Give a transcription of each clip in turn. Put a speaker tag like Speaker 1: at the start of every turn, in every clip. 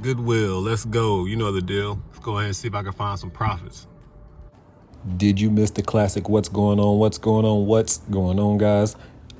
Speaker 1: Goodwill, let's go. You know the deal. Let's go ahead and see if I can find some profits.
Speaker 2: Did you miss the classic what's going on, guys?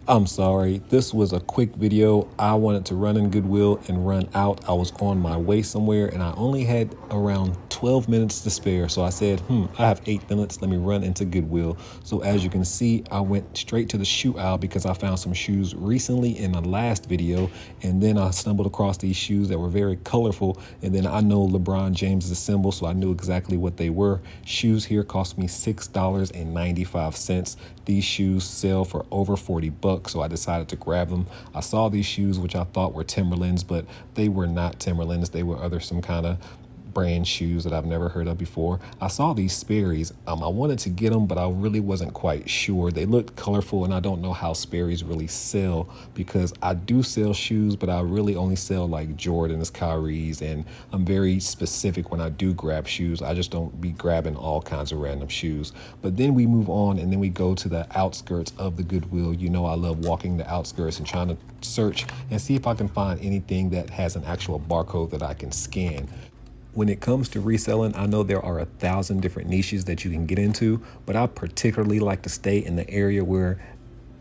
Speaker 2: I'm sorry, this was a quick video. I wanted to run in Goodwill and run out. I was on my way somewhere and I only had around 12 minutes to spare. So I said, I have 8 minutes. Let me run into Goodwill. So as you can see, I went straight to the shoe aisle because I found some shoes recently in the last video. And then I stumbled across these shoes that were very colorful. And then I know LeBron James's symbol, so I knew exactly what they were. Shoes here cost me $6.95. These shoes sell for over 40 bucks, so I decided to grab them. I saw these shoes, which I thought were Timberlands, but they were not Timberlands. They were some kind of brand shoes that I've never heard of before. I saw these Sperry's. I wanted to get them, but I really wasn't quite sure. They looked colorful, and I don't know how Sperry's really sell because I do sell shoes, but I really only sell like Jordans, Kyrie's, and I'm very specific when I do grab shoes. I just don't be grabbing all kinds of random shoes. But then we move on, and then we go to the outskirts of the Goodwill. You know I love walking the outskirts and trying to search and see if I can find anything that has an actual barcode that I can scan. When it comes to reselling, I know there are 1,000 different niches that you can get into, but I particularly like to stay in the area where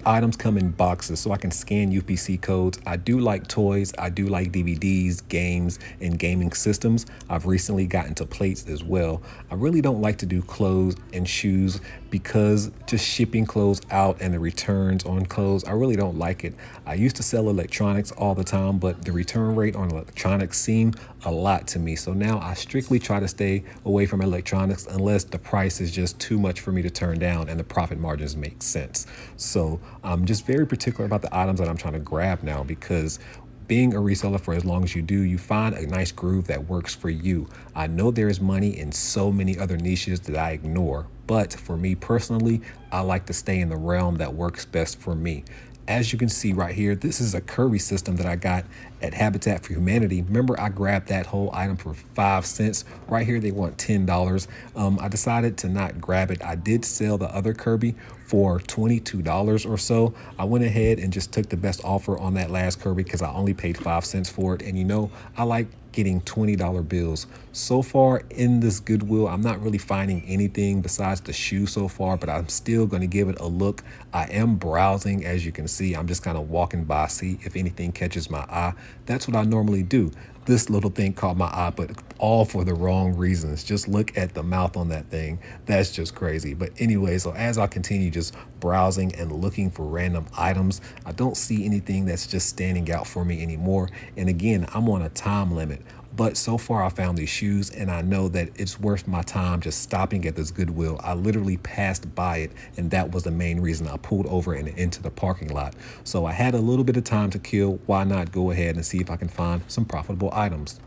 Speaker 2: items come in boxes so I can scan UPC codes. I do like toys, I do like DVDs, games, and gaming systems. I've recently gotten to plates as well. I really don't like to do clothes and shoes because just shipping clothes out and the returns on clothes, I really don't like it. I used to sell electronics all the time, but the return rate on electronics seemed a lot to me. So now I strictly try to stay away from electronics unless the price is just too much for me to turn down and the profit margins make sense. So I'm just very particular about the items that I'm trying to grab now because being a reseller for as long as you do, you find a nice groove that works for you. I know there is money in so many other niches that I ignore, but for me personally, I like to stay in the realm that works best for me. As you can see right here, this is a Kirby system that I got at Habitat for Humanity. Remember, I grabbed that whole item for 5 cents. Right here, they want $10. I decided to not grab it. I did sell the other Kirby for $22 or so. I went ahead and just took the best offer on that last Kirby because I only paid 5 cents for it. And you know, I like getting $20 bills. So far in this Goodwill, I'm not really finding anything besides the shoe so far, but I'm still going to give it a look. I am browsing, as you can see. I'm just kind of walking by, see if anything catches my eye. That's what I normally do. This little thing caught my eye, but all for the wrong reasons. Just look at the mouth on that thing. That's just crazy. But anyway, so as I continue just browsing and looking for random items, I don't see anything that's just standing out for me anymore. And again, I'm on a time limit. But so far I found these shoes and I know that it's worth my time just stopping at this Goodwill. I literally passed by it and that was the main reason I pulled over and into the parking lot. So I had a little bit of time to kill. Why not go ahead and see if I can find some profitable items?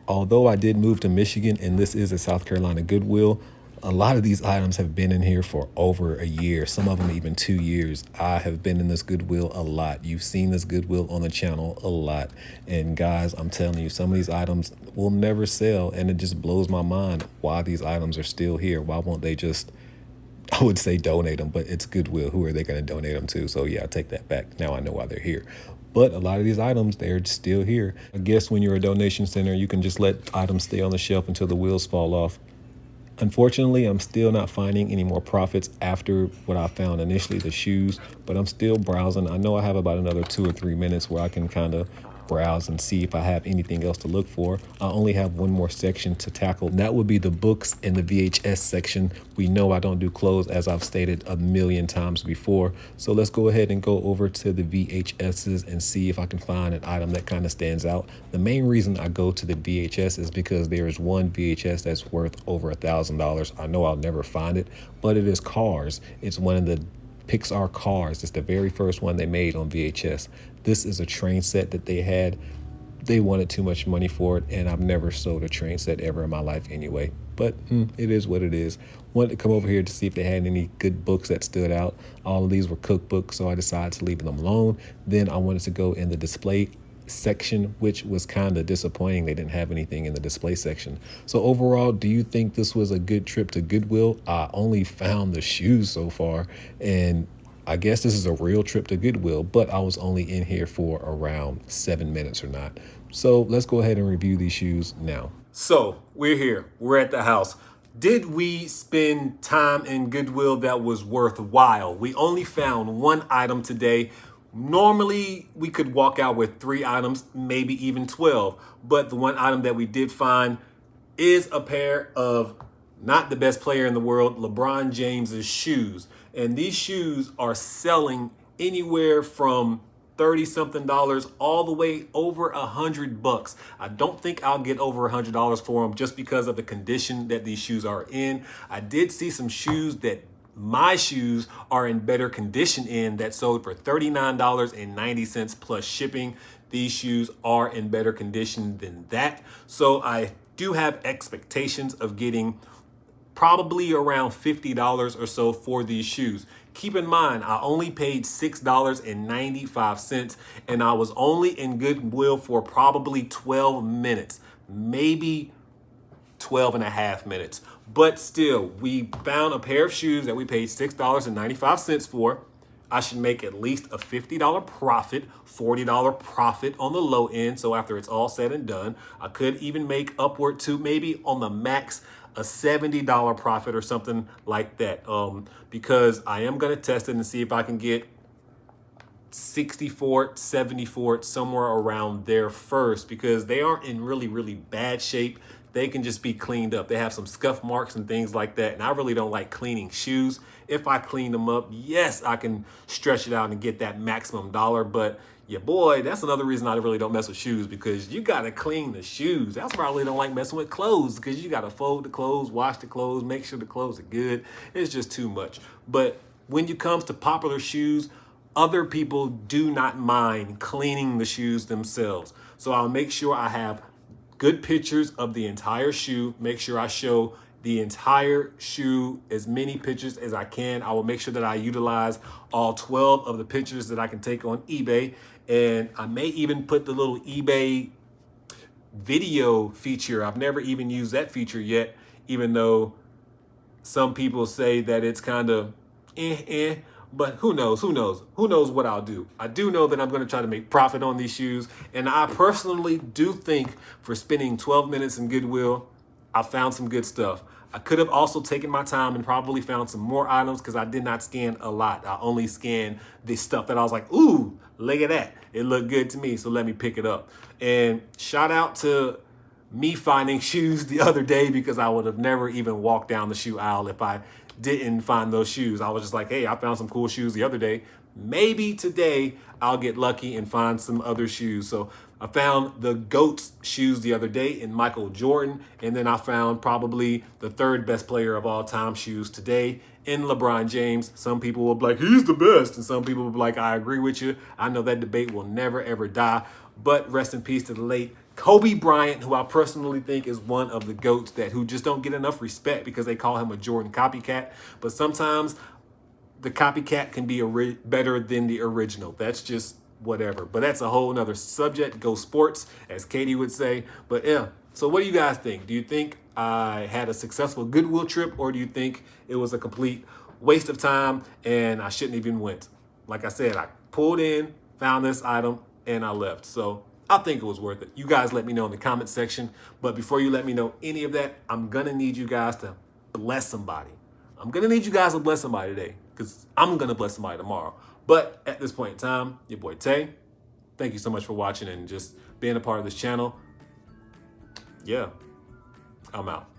Speaker 2: Although I did move to Michigan and this is a South Carolina Goodwill, a lot of these items have been in here for over a year, some of them even 2 years. I have been in this Goodwill a lot. You've seen this Goodwill on the channel a lot. And guys, I'm telling you, some of these items will never sell. And it just blows my mind why these items are still here. Why won't they just, I would say donate them, but it's Goodwill. Who are they going to donate them to? So yeah, I take that back. Now I know why they're here. But a lot of these items, they're still here. I guess when you're a donation center, you can just let items stay on the shelf until the wheels fall off. Unfortunately, I'm still not finding any more profits after what I found initially, the shoes, but I'm still browsing. I know I have about another 2 or 3 minutes where I can kind of browse and see if I have anything else to look for. I only have one more section to tackle. And that would be the books and the VHS section. We know I don't do clothes, as I've stated a million times before. So let's go ahead and go over to the VHSs and see if I can find an item that kind of stands out. The main reason I go to the VHS is because there is one VHS that's worth over $1,000. I know I'll never find it, but it is Cars. It's one of the Pixar Cars. It's the very first one they made on VHS. This is a train set that they had. They wanted too much money for it, and I've never sold a train set ever in my life anyway. But it is what it is. Wanted to come over here to see if they had any good books that stood out. All of these were cookbooks, so I decided to leave them alone. Then I wanted to go in the display section, which was kind of disappointing. They didn't have anything in the display section. So overall, do you think this was a good trip to Goodwill? I only found the shoes so far, and I guess this is a real trip to Goodwill, but I was only in here for around 7 minutes or not. So let's go ahead and review these shoes now. So we're here, we're at the house. Did we spend time in Goodwill that was worthwhile? We only found one item today. Normally we could walk out with 3 items, maybe even 12, but the one item that we did find is a pair of not the best player in the world, LeBron James's shoes. And these shoes are selling anywhere from $30-something all the way over $100. I don't think I'll get over $100 for them just because of the condition that these shoes are in. I did see some shoes that my shoes are in better condition in that sold for $39.90 plus shipping. These shoes are in better condition than that. So I do have expectations of getting probably around $50 or so for these shoes. Keep in mind, I only paid $6.95 and I was only in Goodwill for probably 12 minutes, maybe 12 and a half minutes. But still, we found a pair of shoes that we paid $6.95 for. I should make at least a $50 profit, $40 profit on the low end. So after it's all said and done, I could even make upward to maybe on the max a $70 profit or something like that. Because I am going to test it and see if I can get 60 for it, 70 for it, somewhere around there first, because they aren't in really, really bad shape. They can just be cleaned up. They have some scuff marks and things like that. And I really don't like cleaning shoes. If I clean them up, yes, I can stretch it out and get that maximum dollar. But yeah, boy, that's another reason I really don't mess with shoes, because you got to clean the shoes. That's why I really don't like messing with clothes, because you got to fold the clothes, wash the clothes, make sure the clothes are good. It's just too much. But when it comes to popular shoes, other people do not mind cleaning the shoes themselves. So I'll make sure I have good pictures of the entire shoe. Make sure I show the entire shoe, as many pictures as I can. I will make sure that I utilize all 12 of the pictures that I can take on eBay. And I may even put the little eBay video feature. I've never even used that feature yet, even though some people say that it's kind of but who knows what I'll do. I do know that I'm going to try to make profit on these shoes. And I personally do think for spending 12 minutes in Goodwill, I found some good stuff. I could have also taken my time and probably found some more items, because I did not scan a lot. I only scanned the stuff that I was like, ooh, look at that. It looked good to me, so let me pick it up. And shout out to me finding shoes the other day, because I would have never even walked down the shoe aisle if I didn't find those shoes. I was just like, hey, I found some cool shoes the other day. Maybe today I'll get lucky and find some other shoes. So I found the GOAT's shoes the other day in Michael Jordan. And then I found probably the 3rd best player of all time shoes today in LeBron James. Some people will be like, he's the best. And some people will be like, I agree with you. I know that debate will never, ever die. But rest in peace to the late Kobe Bryant, who I personally think is one of the GOATs who just don't get enough respect because they call him a Jordan copycat. But sometimes the copycat can be better than the original. That's just whatever. But that's a whole nother subject. Go sports, as Katie would say. But yeah, so what do you guys think? Do you think I had a successful Goodwill trip, or do you think it was a complete waste of time and I shouldn't even went? Like I said, I pulled in, found this item, and I left. So I think it was worth it. You guys let me know in the comment section. But before you let me know any of that, I'm going to need you guys to bless somebody. I'm going to need you guys to bless somebody today, because I'm going to bless somebody tomorrow. But at this point in time, your boy Tay, thank you so much for watching and just being a part of this channel. Yeah, I'm out.